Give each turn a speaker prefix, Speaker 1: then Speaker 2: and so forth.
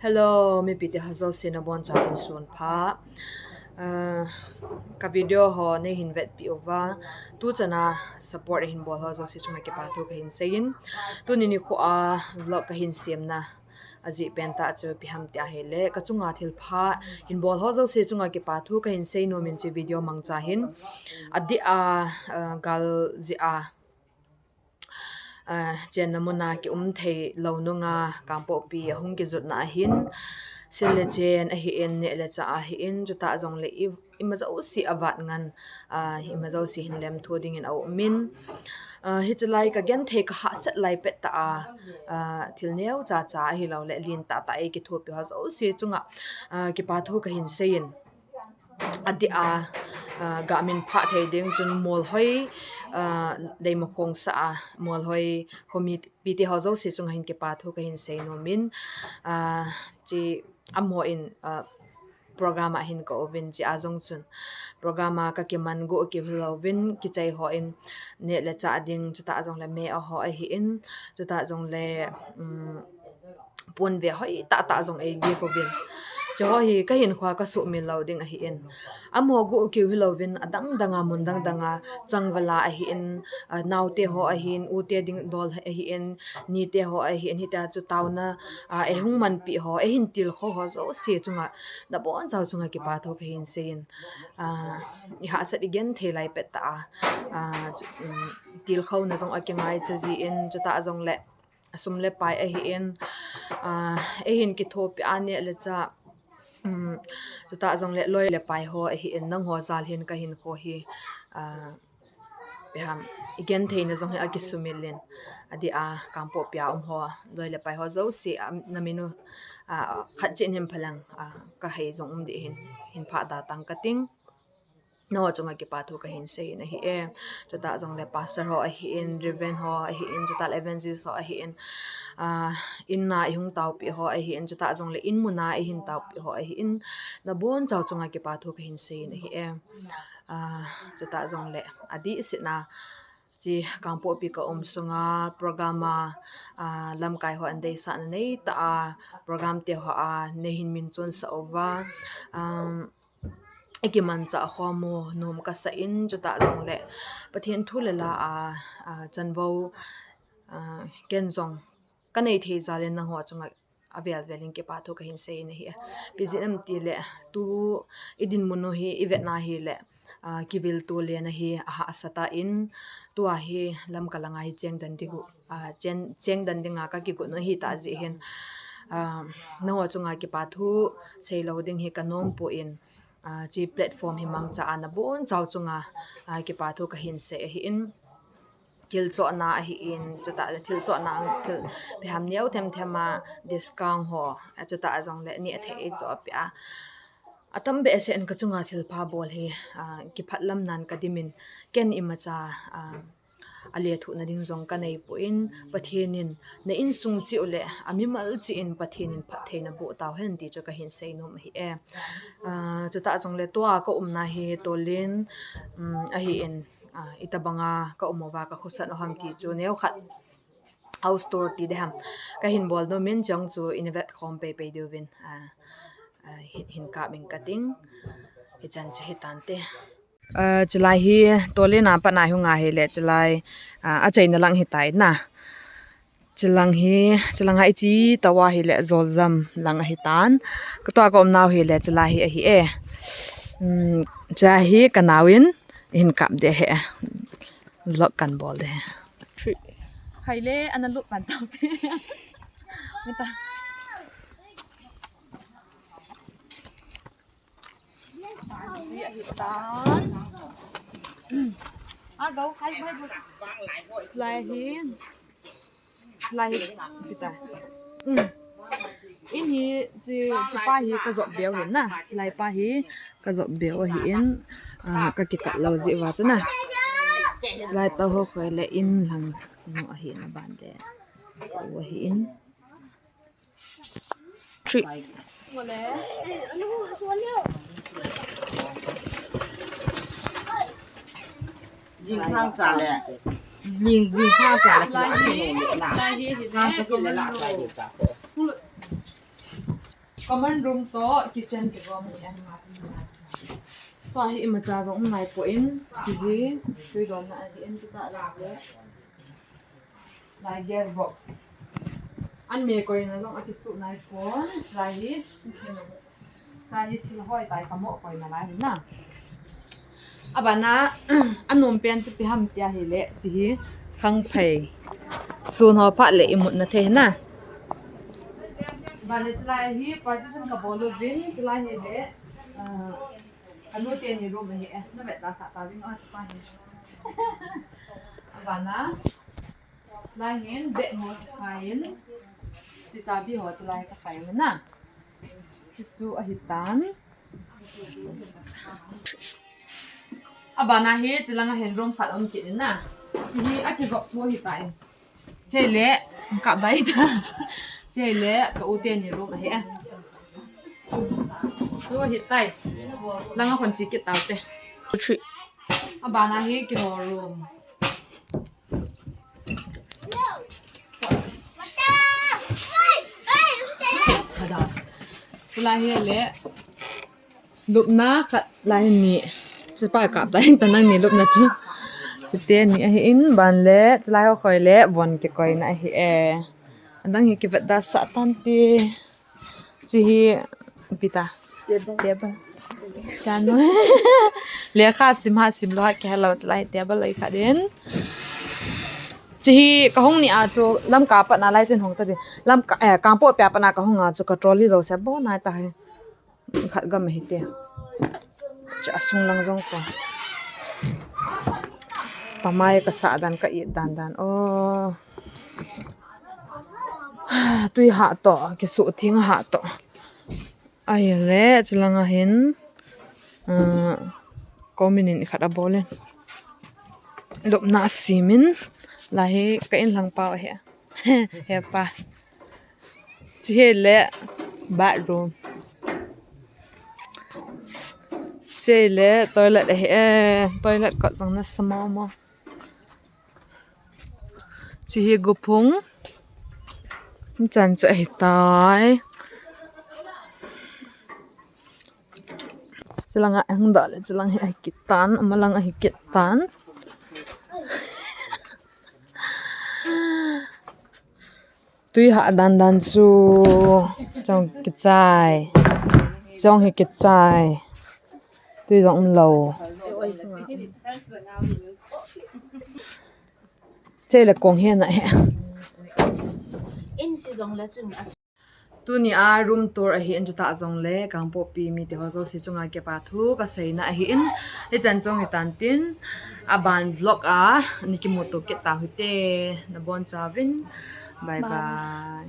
Speaker 1: Hello, mi piti hazo sinabon chapin sun pha. Ka video ho ne hin vet pi over. Tu chana support hin bol ho zo si chunga ke pa tu ka hin sein. Tu ni ko a vlog ka hin siam na. Aji penta chu pi ham tia hele ka chunga thil pha hin bol ho zo si chunga ke pa tu ka hin sei no min chi video mang cha hin. Adi a gal ji a chen namuna ki thei lo no nga kampo pi hung ki zut na hin sile chen a hi en ne le cha a hi in juta zong le i ma zo si awat ngan hi ma zo si hin lem thoding in au min hi chlai ka gen the ka ha set lai pet ta thil neu cha cha hi lo le lin ta ta e ki tho pi ha zo si chunga ki pa thu ka hin sein adi a ga min pha thei ding chun mol hoi dei ma khong sa mol hoi khomi pt ho zo si chung hin ke pa thu ka hin sei no min chi amo in program a hin ko ovin chi azong chun program ka ke man go ke hlovin ki chai ho in ne le cha ding chuta azong le me a ho a hi in chuta azong le pon ve hoi ta zong e gi ko bin cho hi ka hin khwa ka su mi lo ding a hi in amo go ki hilovin adang danga mundang danga changwala a hi in naute ho a hin ute ding dol a hi in ni te ho a hi in hita chu tauna e hung man pi ho e hin til kho ho zo se chunga da bon chaw chunga ki pa tho ka hin sein i ha sat igen thelai pet ta til kho na zong a ki ngai chaji in chuta zong le asum le pai a hi in e hin ki tho pi ane le cha chuta zong le loi le pai ho hi in nang ho zal hin ka hin ko hi beham igen theina zong hi agisumilin adi kampo pia ho loi le pai ho zo si naminu khat chin him phalang ka hei zong di hin pha da tang kating no chunga ki pa thu ka hin sei na hi e chuta zong le pastor ho a hi in driven ho a hi in chuta evangelist ho a hi in in na ihung tau pi ho a hi in chuta zong le in muna a hin tau pi ho a hi in na bon chaw chunga ki pa thu ka hin sei na hi e chuta zong le adi sina chi kampo pi ka sunga programa lam kai ho andei sa nei ta program te ho ne hin min chon sa ova ekiman cha khwamo nom ka sa in chuta zong le pathian thu le la chanwo ken zong kanei thei zalen na ho chunga avel velin ke pa tho ka hin sei na hi pizim ti le tu idin muno hi ivet na hi le kibil tu le na hi ha asata in tu a hi lam kalanga hi cheng dan digu cheng dan dinga ka ki gu no hi ta ji hin na ho chunga ki pa thu sei lo ding hi kanom po in chi platform hi mang cha ana bon chaw chunga ki pa thu ka hin se hi in til cho na hi in chuta til cho na til be ham neu thema discount ho chuta azong le ni the cho pya atam be sen ka chunga thil pha bol hi ki phatlam nan ka dimin ken imacha ale thu na ding zong ka nei po in pathienin na in sung chi ole amimal chi in pathienin phatheina bu taw hen ti cho ka hin sei nom hi e chuta zong le to ka umna hi tolin a hi in itabanga ka umowa ka khusan ham ti chu neu khat house store ti de ham ka hin bol no min chang chu invet khom pe duvin hin ka min cutting hi chan che hitan te chlai hi tolena pa na hu nga he le chlai a chaina lang hi tai na chilang hai chi tawa hi le zolzam lang hi tan ka to ka om naw hi le chlai hi e cha hi kanawin in kap de he lok kan bol de khaile ana lu pan taw te mata si a hi tan go khai go slai hi kita in hi chi pa hi ka zo beo hin na slai pa hi ka zo beo hi in ka ki ka lo ji wa chana slai to ho khoi le in lang no a hi na ban de wa hi in 3 wala
Speaker 2: ยิงข้างจ่าแหละยิงข้างจ่าแหละคืออันนี้หนักข้างก็กินแล้วละใจเด็กจ้ะ
Speaker 1: common room to kitchen ke rom ni an to hi ma cha jong nai po in chi hi tui don na hi en ta la le nai gas box an me ko in long ati su nai po trai hi trai hi thil hoi tai ka mo ko na lai na abana anom pen chu pi ham tia hi le chi hi khang phei sun ho pha le imut na the na bale chlai hi partition ka bolo vin chlai hi le anu te ni room hi na bet ta sa ta vin a pa hi abana lai hen be mo khain chi cha bi ho chlai ka khai na chu a hitan abana hi chilanga hen room phat om ki na chi hi a ki zo thu hi tai chele ka bai ta chele ka u te ni room hi a chu hi tai langa khon chi ki taw te abana hi ki ho room lai hi le lupna khat lai ni chi pa ka ta ta nang ni lupna chi chi te ni hi in ban le chlai ho khoi le won ke koi na hi e andang hi ki vet da sa tan ti chi hi pita table chano le kha sim lo ha ke hello chlai table lai kha den chi ka hong ni a chu lam ka pa na lai chen hong ta de lam ka ka po pya pa na ka hong a chu ka trolley zo se bo na ta hai khat ga me hi te cha sung lang jong ko pamai ka sa dan ka i dan o tui ha to ke su thing ha to ai le chlanga hin kominin khata bolen lop na simin la he ka in lang pa he he pa chi le bathroom chele toilet he toilet ko jang na samo mo chi hi gupung chan cha hi tai chilanga ang dale chilang hi kitan amalang hi kitan tui ha dan chu chong ki chai chong hi ki chai tui dong lo chele kong he na he
Speaker 3: in si jong la chung a
Speaker 1: tu ni a room tour a hi an juta zong le kang po pi mi te ho zo si chunga ke pa thu ka sei na a hi in he chan chong hi tan tin a ban vlog a ni ki mo to ke ta hu te na bon cha vin bye bye